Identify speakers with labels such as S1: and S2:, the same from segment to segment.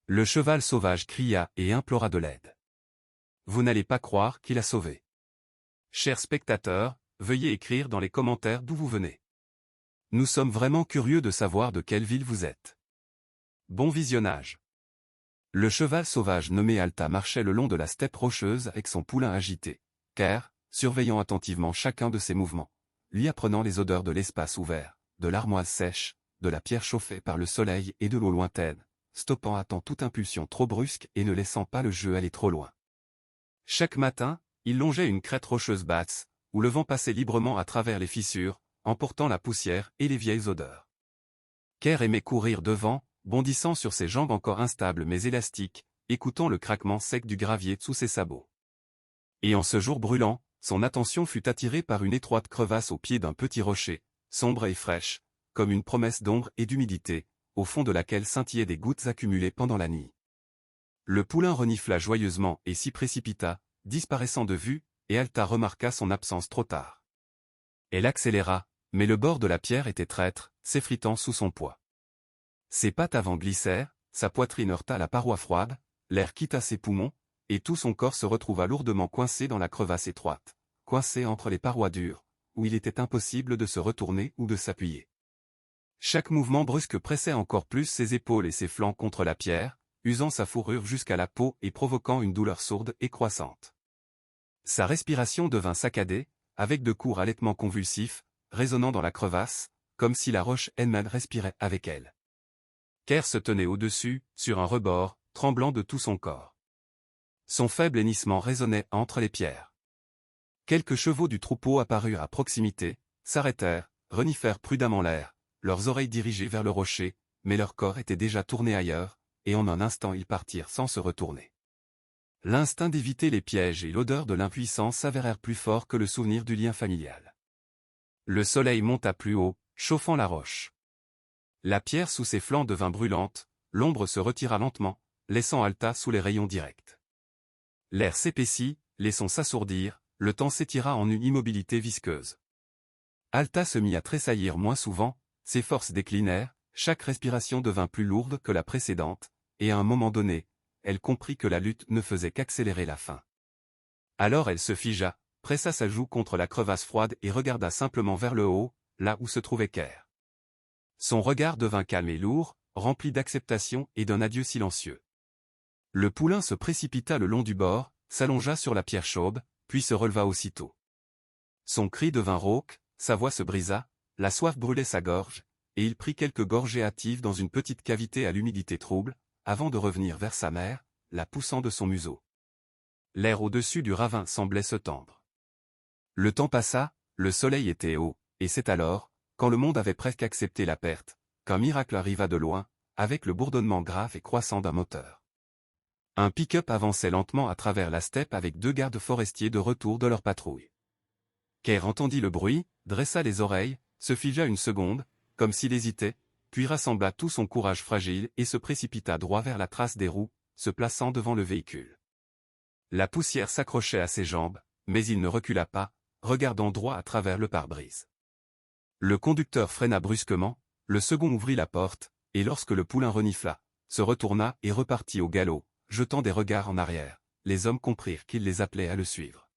S1: Le cheval sauvage cria et implora de l'aide. Vous n'allez pas croire qu'il a sauvé. Chers spectateurs, veuillez écrire dans les commentaires d'où vous venez. Nous sommes vraiment curieux de savoir de quelle ville vous êtes. Bon visionnage. Le cheval sauvage nommé Alta marchait le long de la steppe rocheuse avec son poulain agité, Ker, surveillant attentivement chacun de ses mouvements, lui apprenant les odeurs de l'espace ouvert, de l'armoise sèche, de la pierre chauffée par le soleil et de l'eau lointaine, stoppant à temps toute impulsion trop brusque et ne laissant pas le jeu aller trop loin. Chaque matin, il longeait une crête rocheuse basse, où le vent passait librement à travers les fissures, emportant la poussière et les vieilles odeurs. Ker aimait courir devant, bondissant sur ses jambes encore instables mais élastiques, écoutant le craquement sec du gravier sous ses sabots. Et en ce jour brûlant, son attention fut attirée par une étroite crevasse au pied d'un petit rocher, sombre et fraîche, comme une promesse d'ombre et d'humidité, au fond de laquelle scintillaient des gouttes accumulées pendant la nuit. Le poulain renifla joyeusement et s'y précipita, disparaissant de vue, et Alta remarqua son absence trop tard. Elle accéléra, mais le bord de la pierre était traître, s'effritant sous son poids. Ses pattes avant glissèrent, sa poitrine heurta la paroi froide, l'air quitta ses poumons, et tout son corps se retrouva lourdement coincé dans la crevasse étroite, coincé entre les parois dures, où il était impossible de se retourner ou de s'appuyer. Chaque mouvement brusque pressait encore plus ses épaules et ses flancs contre la pierre, usant sa fourrure jusqu'à la peau et provoquant une douleur sourde et croissante. Sa respiration devint saccadée, avec de courts halètements convulsifs, résonnant dans la crevasse, comme si la roche elle-même respirait avec elle. Ker se tenait au-dessus, sur un rebord, tremblant de tout son corps. Son faible hennissement résonnait entre les pierres. Quelques chevaux du troupeau apparurent à proximité, s'arrêtèrent, reniflèrent prudemment l'air, leurs oreilles dirigées vers le rocher, mais leur corps était déjà tourné ailleurs, et en un instant ils partirent sans se retourner. L'instinct d'éviter les pièges et l'odeur de l'impuissance s'avérèrent plus forts que le souvenir du lien familial. Le soleil monta plus haut, chauffant la roche. La pierre sous ses flancs devint brûlante, l'ombre se retira lentement, laissant Alta sous les rayons directs. L'air s'épaissit, les sons s'assourdirent, le temps s'étira en une immobilité visqueuse. Alta se mit à tressaillir moins souvent, ses forces déclinèrent, chaque respiration devint plus lourde que la précédente, et à un moment donné, elle comprit que la lutte ne faisait qu'accélérer la faim. Alors elle se figea, pressa sa joue contre la crevasse froide et regarda simplement vers le haut, là où se trouvait Ker. Son regard devint calme et lourd, rempli d'acceptation et d'un adieu silencieux. Le poulain se précipita le long du bord, s'allongea sur la pierre chaude, puis se releva aussitôt. Son cri devint rauque, sa voix se brisa, la soif brûlait sa gorge, et il prit quelques gorgées hâtives dans une petite cavité à l'humidité trouble, avant de revenir vers sa mère, la poussant de son museau. L'air au-dessus du ravin semblait se tendre. Le temps passa, le soleil était haut, et c'est alors, quand le monde avait presque accepté la perte, qu'un miracle arriva de loin, avec le bourdonnement grave et croissant d'un moteur. Un pick-up avançait lentement à travers la steppe avec deux gardes forestiers de retour de leur patrouille. Ker entendit le bruit, dressa les oreilles, se figea une seconde, comme s'il hésitait, puis rassembla tout son courage fragile et se précipita droit vers la trace des roues, se plaçant devant le véhicule. La poussière s'accrochait à ses jambes, mais il ne recula pas, regardant droit à travers le pare-brise. Le conducteur freina brusquement, le second ouvrit la porte, et lorsque le poulain renifla, se retourna et repartit au galop, jetant des regards en arrière, les hommes comprirent qu'il les appelait à le suivre.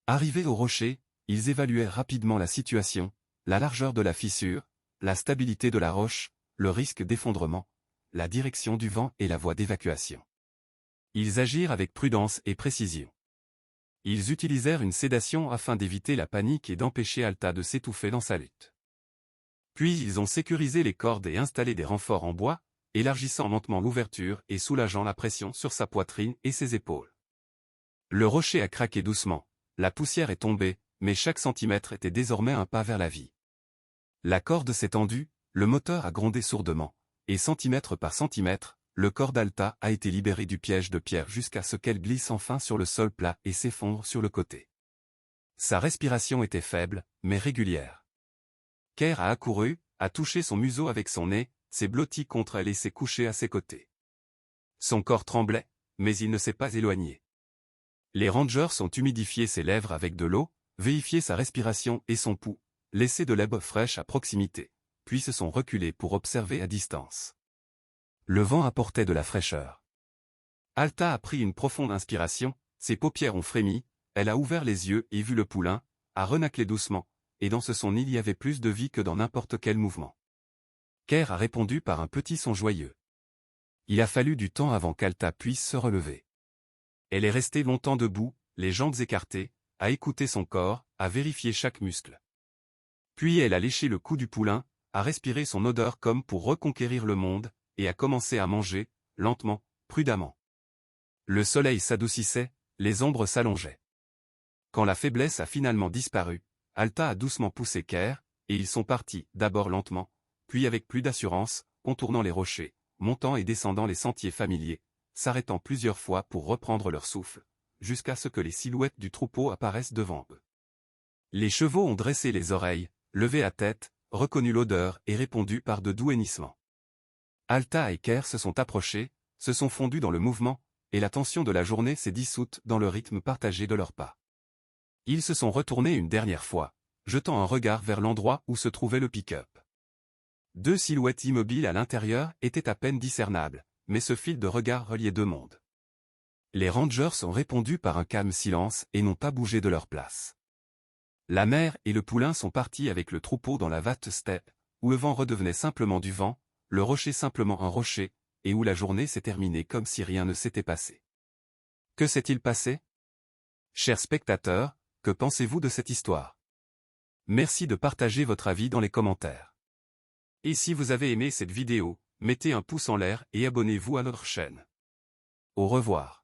S1: Arrivés au rocher, ils évaluèrent rapidement la situation, la largeur de la fissure, la stabilité de la roche, le risque d'effondrement, la direction du vent et la voie d'évacuation. Ils agirent avec prudence et précision. Ils utilisèrent une sédation afin d'éviter la panique et d'empêcher Alta de s'étouffer dans sa lutte. Puis ils ont sécurisé les cordes et installé des renforts en bois, élargissant lentement l'ouverture et soulageant la pression sur sa poitrine et ses épaules. Le rocher a craqué doucement, la poussière est tombée, mais chaque centimètre était désormais un pas vers la vie. La corde s'est tendue, le moteur a grondé sourdement, et centimètre par centimètre, le corps d'Alta a été libéré du piège de pierre jusqu'à ce qu'elle glisse enfin sur le sol plat et s'effondre sur le côté. Sa respiration était faible, mais régulière. Ker a accouru, a touché son museau avec son nez, s'est blotti contre elle et s'est couché à ses côtés. Son corps tremblait, mais il ne s'est pas éloigné. Les rangers ont humidifié ses lèvres avec de l'eau, vérifié sa respiration et son pouls, laissé de l'herbe fraîche à proximité, puis se sont reculés pour observer à distance. Le vent apportait de la fraîcheur. Alta a pris une profonde inspiration, ses paupières ont frémi, elle a ouvert les yeux et vu le poulain, a renâclé doucement, et dans ce son il y avait plus de vie que dans n'importe quel mouvement. Ker a répondu par un petit son joyeux. Il a fallu du temps avant qu'Alta puisse se relever. Elle est restée longtemps debout, les jambes écartées, à écouter son corps, à vérifier chaque muscle. Puis elle a léché le cou du poulain, a respiré son odeur comme pour reconquérir le monde, et a commencé à manger, lentement, prudemment. Le soleil s'adoucissait, les ombres s'allongeaient. Quand la faiblesse a finalement disparu, Alta a doucement poussé Ker, et ils sont partis, d'abord lentement, puis avec plus d'assurance, contournant les rochers, montant et descendant les sentiers familiers, s'arrêtant plusieurs fois pour reprendre leur souffle, jusqu'à ce que les silhouettes du troupeau apparaissent devant eux. Les chevaux ont dressé les oreilles, levé la tête, reconnu l'odeur et répondu par de doux hennissements. Alta et Ker se sont approchés, se sont fondus dans le mouvement, et la tension de la journée s'est dissoute dans le rythme partagé de leurs pas. Ils se sont retournés une dernière fois, jetant un regard vers l'endroit où se trouvait le pick-up. Deux silhouettes immobiles à l'intérieur étaient à peine discernables, mais ce fil de regard reliait deux mondes. Les Rangers ont répondu par un calme silence et n'ont pas bougé de leur place. La mère et le poulain sont partis avec le troupeau dans la vaste steppe, où le vent redevenait simplement du vent, le rocher simplement un rocher, et où la journée s'est terminée comme si rien ne s'était passé. Que s'est-il passé? Chers spectateurs, que pensez-vous de cette histoire? Merci de partager votre avis dans les commentaires. Et si vous avez aimé cette vidéo, mettez un pouce en l'air et abonnez-vous à notre chaîne. Au revoir.